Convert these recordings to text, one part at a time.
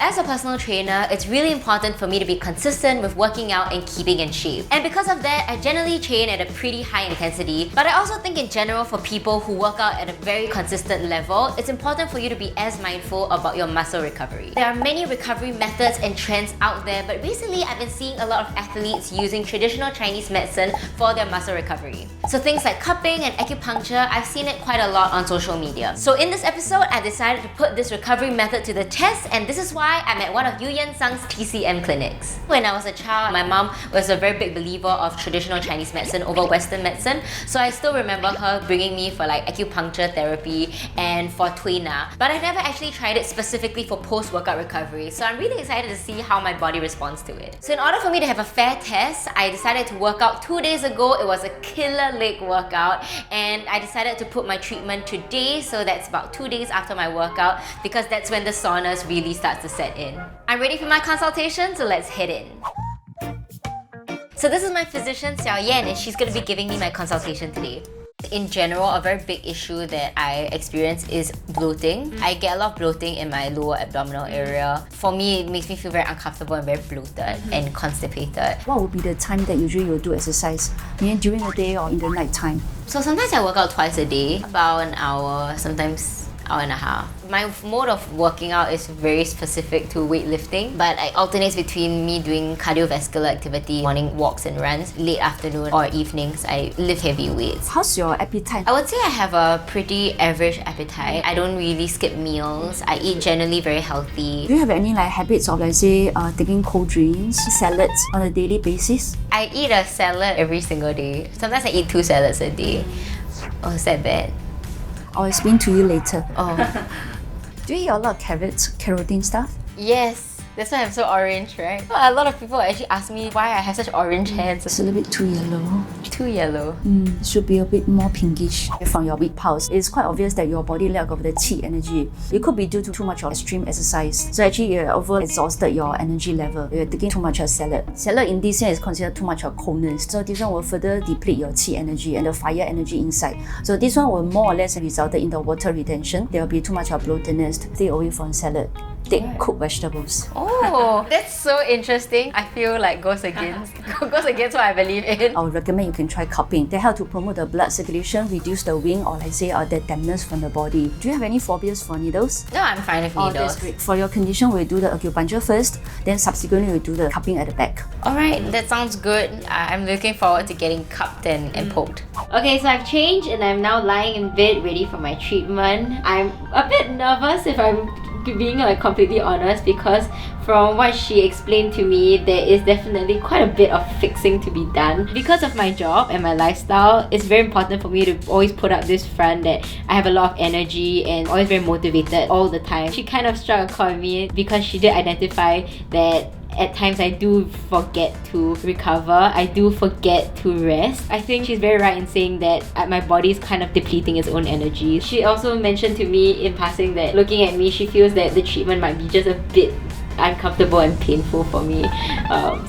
As a personal trainer, it's really important for me to be consistent with working out and keeping in shape. And because of that, I generally train at a pretty high intensity, but I also think in general for people who work out at a very consistent level, it's important for you to be as mindful about your muscle recovery. There are many recovery methods and trends out there, but recently I've been seeing a lot of athletes using traditional Chinese medicine for their muscle recovery. So things like cupping and acupuncture, I've seen it quite a lot on social media. So in this episode, I decided to put this recovery method to the test, and this is why I'm at one of Yu Yan Sang's TCM clinics. When I was a child, my mom was a very big believer of traditional Chinese medicine over Western medicine, so I still remember her bringing me for like acupuncture therapy and for Tui Na. But I never actually tried it specifically for post-workout recovery, so I'm really excited to see how my body responds to it. So in order for me to have a fair test, I decided to work out 2 days ago. It was a killer leg workout, and I decided to put my treatment today, so that's about 2 days after my workout, because that's when the soreness really starts to set in. I'm ready for my consultation, so let's head in. So this is my physician, Xiao Yan, and she's going to be giving me my consultation today. In general, a very big issue that I experience is bloating. I get a lot of bloating in my lower abdominal area. For me, it makes me feel very uncomfortable and very bloated and constipated. What would be the time that usually you'll do exercise? During the day or in the night time? So sometimes I work out twice a day, about an hour, sometimes hour and a half. My mode of working out is very specific to weightlifting, but I alternate between me doing cardiovascular activity, morning walks and runs, late afternoon or evenings I lift heavy weights. How's your appetite? I would say I have a pretty average appetite. I don't really skip meals. I eat generally very healthy. Do you have any habits of taking cold drinks, salads on a daily basis? I eat a salad every single day. Sometimes I eat 2 salads a day. Oh, is that bad? I'll explain to you later. Oh. Do you eat a lot of carrots, carotene stuff? Yes. That's why I'm so orange, right? A lot of people actually ask me why I have such orange hands. It's a little bit too yellow. Too yellow. Should be a bit more pinkish. From your weak pulse, it's quite obvious that your body lack of the qi energy. It could be due to too much of extreme exercise. So actually you're over-exhausted your energy level. You're taking too much of salad. Salad in this sense is considered too much of coldness. So this one will further deplete your qi energy and the fire energy inside. So this one will more or less result in the water retention. There will be too much of bloatedness. Stay away from salad. Take cooked vegetables. Oh, that's so interesting. I feel like goes against what I believe in. I would recommend you can try cupping. They help to promote the blood circulation, reduce the wing or the dampness from the body. Do you have any phobias for needles? No, I'm fine with needles. That's great. For your condition, we'll do the acupuncture first, then subsequently we'll do the cupping at the back. Alright, that sounds good. I'm looking forward to getting cupped and poked. Okay, so I've changed and I'm now lying in bed ready for my treatment. I'm a bit nervous if I'm being completely honest, because from what she explained to me, there is definitely quite a bit of fixing to be done. Because of my job and my lifestyle, it's very important for me to always put up this front that I have a lot of energy and always very motivated all the time. She kind of struck a chord with me because she did identify that at times I do forget to recover, I do forget to rest. I think she's very right in saying that my body is kind of depleting its own energy. She also mentioned to me in passing that looking at me, she feels that the treatment might be just a bit uncomfortable and painful for me.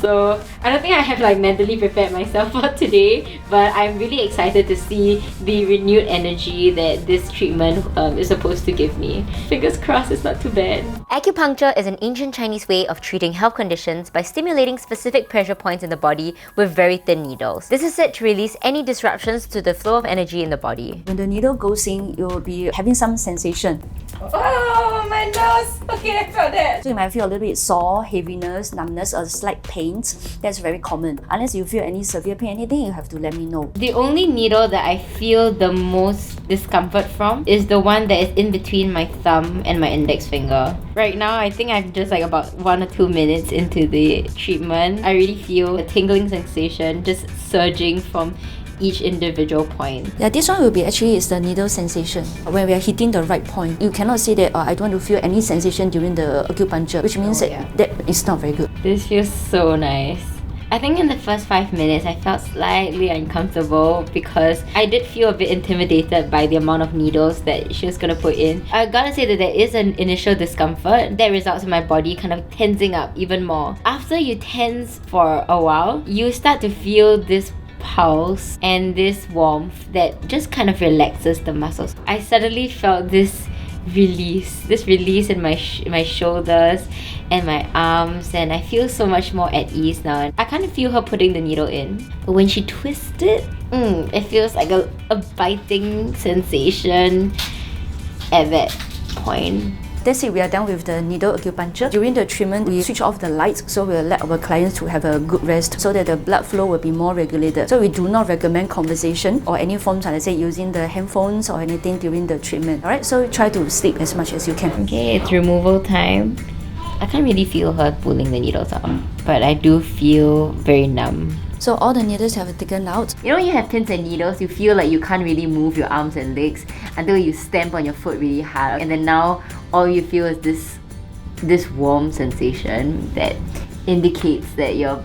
So I don't think I have mentally prepared myself for today, but I'm really excited to see the renewed energy that this treatment is supposed to give me. Fingers crossed it's not too bad. Acupuncture is an ancient Chinese way of treating health conditions by stimulating specific pressure points in the body with very thin needles. This is said to release any disruptions to the flow of energy in the body. When the needle goes in, you'll be having some sensation. Oh, my nose! Okay, I felt that. So you might feel a little bit sore, heaviness, numbness, or slight pain. That's very common. Unless you feel any severe pain, anything, you have to let me know. The only needle that I feel the most discomfort from is the one that is in between my thumb and my index finger. Right now, I think I'm just about 1 or 2 minutes into the treatment. I really feel a tingling sensation just surging from each individual point. Yeah, this one will be is the needle sensation. When we are hitting the right point, you cannot say that I don't want to feel any sensation during the acupuncture, which means that is not very good. This feels so nice. I think in the first 5 minutes, I felt slightly uncomfortable because I did feel a bit intimidated by the amount of needles that she was gonna put in. I gotta say that there is an initial discomfort that results in my body kind of tensing up even more. After you tense for a while, you start to feel this pulse and this warmth that just kind of relaxes the muscles. I suddenly felt this this release in my shoulders and my arms, and I feel so much more at ease now. I kind of feel her putting the needle in, but when she twists it, it feels like a biting sensation at that point. That's it, we are done with the needle acupuncture. During the treatment, we switch off the lights, so we'll let our clients to have a good rest so that the blood flow will be more regulated. So we do not recommend conversation or any forms, let's say using the handphones or anything during the treatment. Alright, so try to sleep as much as you can. Okay, it's removal time. I can't really feel her pulling the needles out, but I do feel very numb. So all the needles have taken out. You know when you have pins and needles, you feel like you can't really move your arms and legs until you stamp on your foot really hard, and then now all you feel is this warm sensation that indicates that your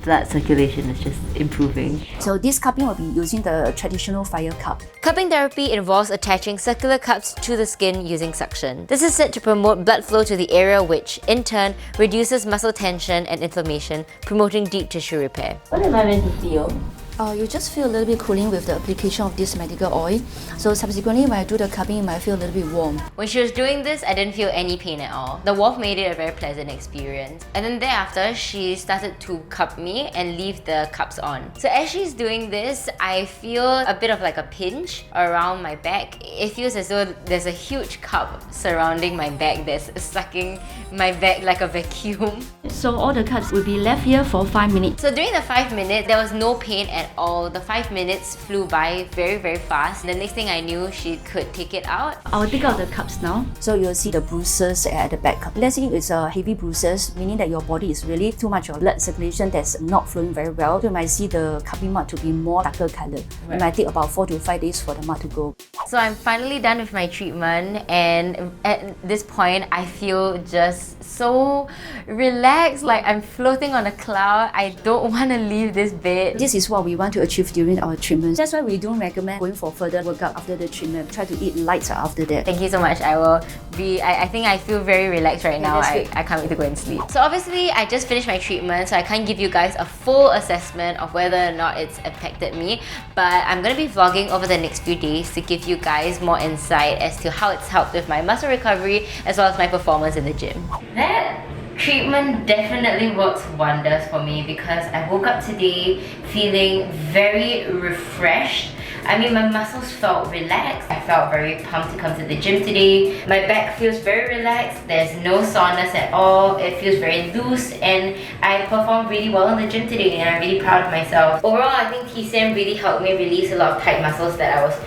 blood circulation is just improving. So this cupping will be using the traditional fire cup. Cupping therapy involves attaching circular cups to the skin using suction. This is said to promote blood flow to the area, which in turn reduces muscle tension and inflammation, promoting deep tissue repair. What am I meant to feel? You just feel a little bit cooling with the application of this medical oil. So subsequently, when I do the cupping, it might feel a little bit warm. When she was doing this, I didn't feel any pain at all. The warmth made it a very pleasant experience. And then thereafter, she started to cup me and leave the cups on. So as she's doing this, I feel a bit of like a pinch around my back. It feels as though there's a huge cup surrounding my back that's sucking my back like a vacuum. So all the cups will be left here for 5 minutes. So during the 5 minutes, there was no pain at all. The 5 minutes flew by very, very fast. The next thing I knew, she could take it out. I'll take out the cups now. So you'll see the bruises at the back. Let's say it's a heavy bruises, meaning that your body is really too much of blood circulation that's not flowing very well. So you might see the cupping mark to be more darker color. It might take about 4 to 5 days for the mark to go. So I'm finally done with my treatment, and at this point I feel just so relaxed, like I'm floating on a cloud. I don't want to leave this bed. This is what we want to achieve during our treatment. That's why we don't recommend going for further workout after the treatment. Try to eat light after that. Thank you so much. I think I feel very relaxed right now. that's good. I can't wait to go and sleep. So obviously I just finished my treatment, so I can't give you guys a full assessment of whether or not it's affected me, but I'm going to be vlogging over the next few days to give you guys more insight as to how it's helped with my muscle recovery as well as my performance in the gym. That treatment definitely works wonders for me because I woke up today feeling very refreshed. I mean, my muscles felt relaxed. I felt very pumped to come to the gym today. My back feels very relaxed. There's no soreness at all. It feels very loose, and I performed really well in the gym today, and I'm really proud of myself. Overall, I think TCM really helped me release a lot of tight muscles that I was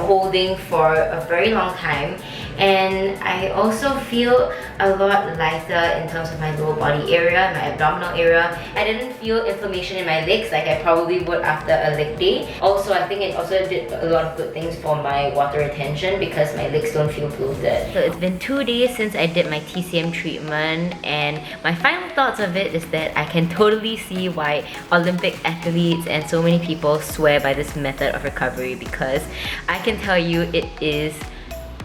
holding for a very long time. And I also feel a lot lighter in terms of my lower body area, my abdominal area. I didn't feel inflammation in my legs like I probably would after a leg day. Also, I think it also did a lot of good things for my water retention because my legs don't feel bloated. So it's been 2 days since I did my TCM treatment, and my final thoughts of it is that I can totally see why Olympic athletes and so many people swear by this method of recovery, because I can tell you it is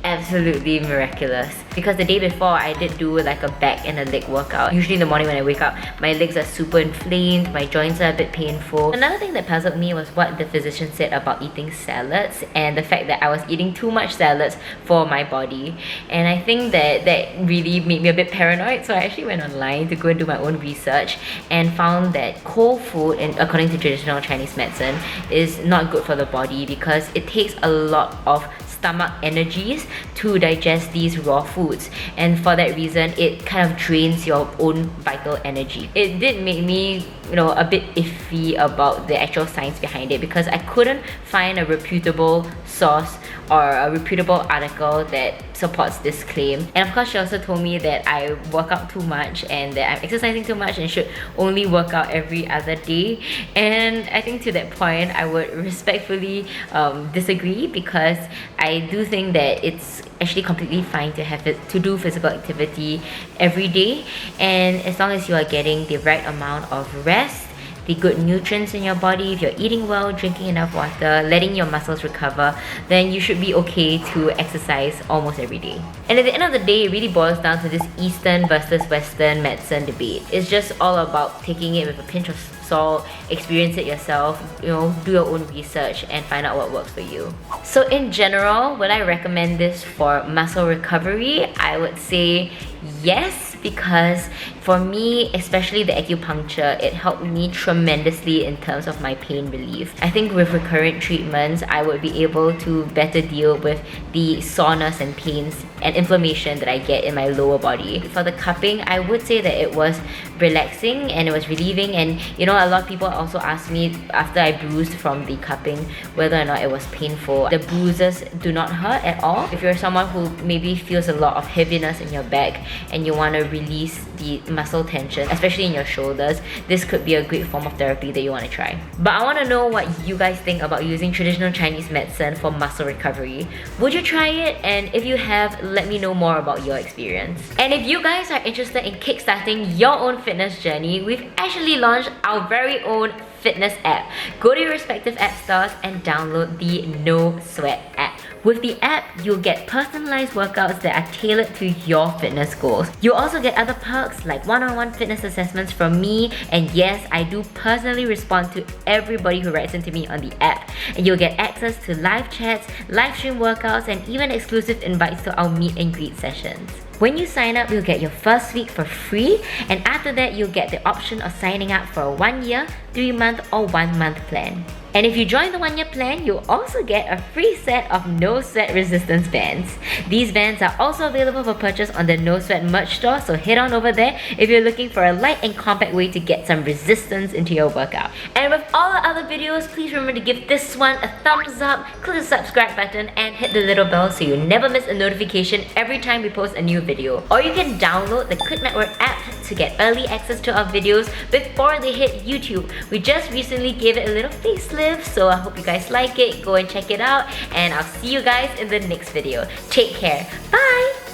absolutely miraculous. Because the day before I did do like a back and a leg workout. Usually in the morning when I wake up, my legs are super inflamed, my joints are a bit painful. Another thing that puzzled me was what the physician said about eating salads and the fact that I was eating too much salads for my body. And I think that really made me a bit paranoid, so I actually went online to go and do my own research and found that cold food, and according to traditional Chinese medicine, is not good for the body because it takes a lot of stomach energies to digest these raw foods, and for that reason it kind of drains your own vital energy. It did make me a bit iffy about the actual science behind it because I couldn't find a reputable source or a reputable article that supports this claim. And of course she also told me that I work out too much and that I'm exercising too much and should only work out every other day, and I think to that point I would respectfully disagree, because I do think that it's actually completely fine to do physical activity every day, and as long as you are getting the right amount of rest the good nutrients in your body, if you're eating well, drinking enough water, letting your muscles recover, then you should be okay to exercise almost every day. And at the end of the day, it really boils down to this Eastern versus Western medicine debate. It's just all about taking it with a pinch of salt, experience it yourself, do your own research and find out what works for you. So in general, would I recommend this for muscle recovery? I would say yes, because for me, especially the acupuncture, it helped me tremendously in terms of my pain relief. I think with recurrent treatments, I would be able to better deal with the soreness and pains and inflammation that I get in my lower body. For the cupping, I would say that it was relaxing and it was relieving, and a lot of people also ask me after I bruised from the cupping whether or not it was painful. The bruises do not hurt at all. If you're someone who maybe feels a lot of heaviness in your back and you want to release the muscle tension, especially in your shoulders, this could be a great form of therapy that you want to try. But I want to know what you guys think about using traditional Chinese medicine for muscle recovery. Would you try it? And if you have, let me know more about your experience. And if you guys are interested in kickstarting your own fitness journey, we've actually launched our very own fitness app. Go to your respective app stores and download the No Sweat app. With the app, you'll get personalized workouts that are tailored to your fitness goals. You'll also get other perks like one-on-one fitness assessments from me, and yes, I do personally respond to everybody who writes into me on the app. And you'll get access to live chats, live stream workouts, and even exclusive invites to our meet and greet sessions. When you sign up, you'll get your first week for free, and after that, you'll get the option of signing up for a 1 year, 3 month, or 1 month plan. And if you join the 1 year plan, you'll also get a free set of No Sweat resistance bands. These bands are also available for purchase on the No Sweat merch store, so head on over there if you're looking for a light and compact way to get some resistance into your workout. And with all the other videos, please remember to give this one a thumbs up, click the subscribe button, and hit the little bell so you never miss a notification every time we post a new video. Or you can download the Click Network app to get early access to our videos before they hit YouTube. We just recently gave it a little facelift, so I hope you guys like it. Go and check it out, and I'll see you guys in the next video. Take care. Bye!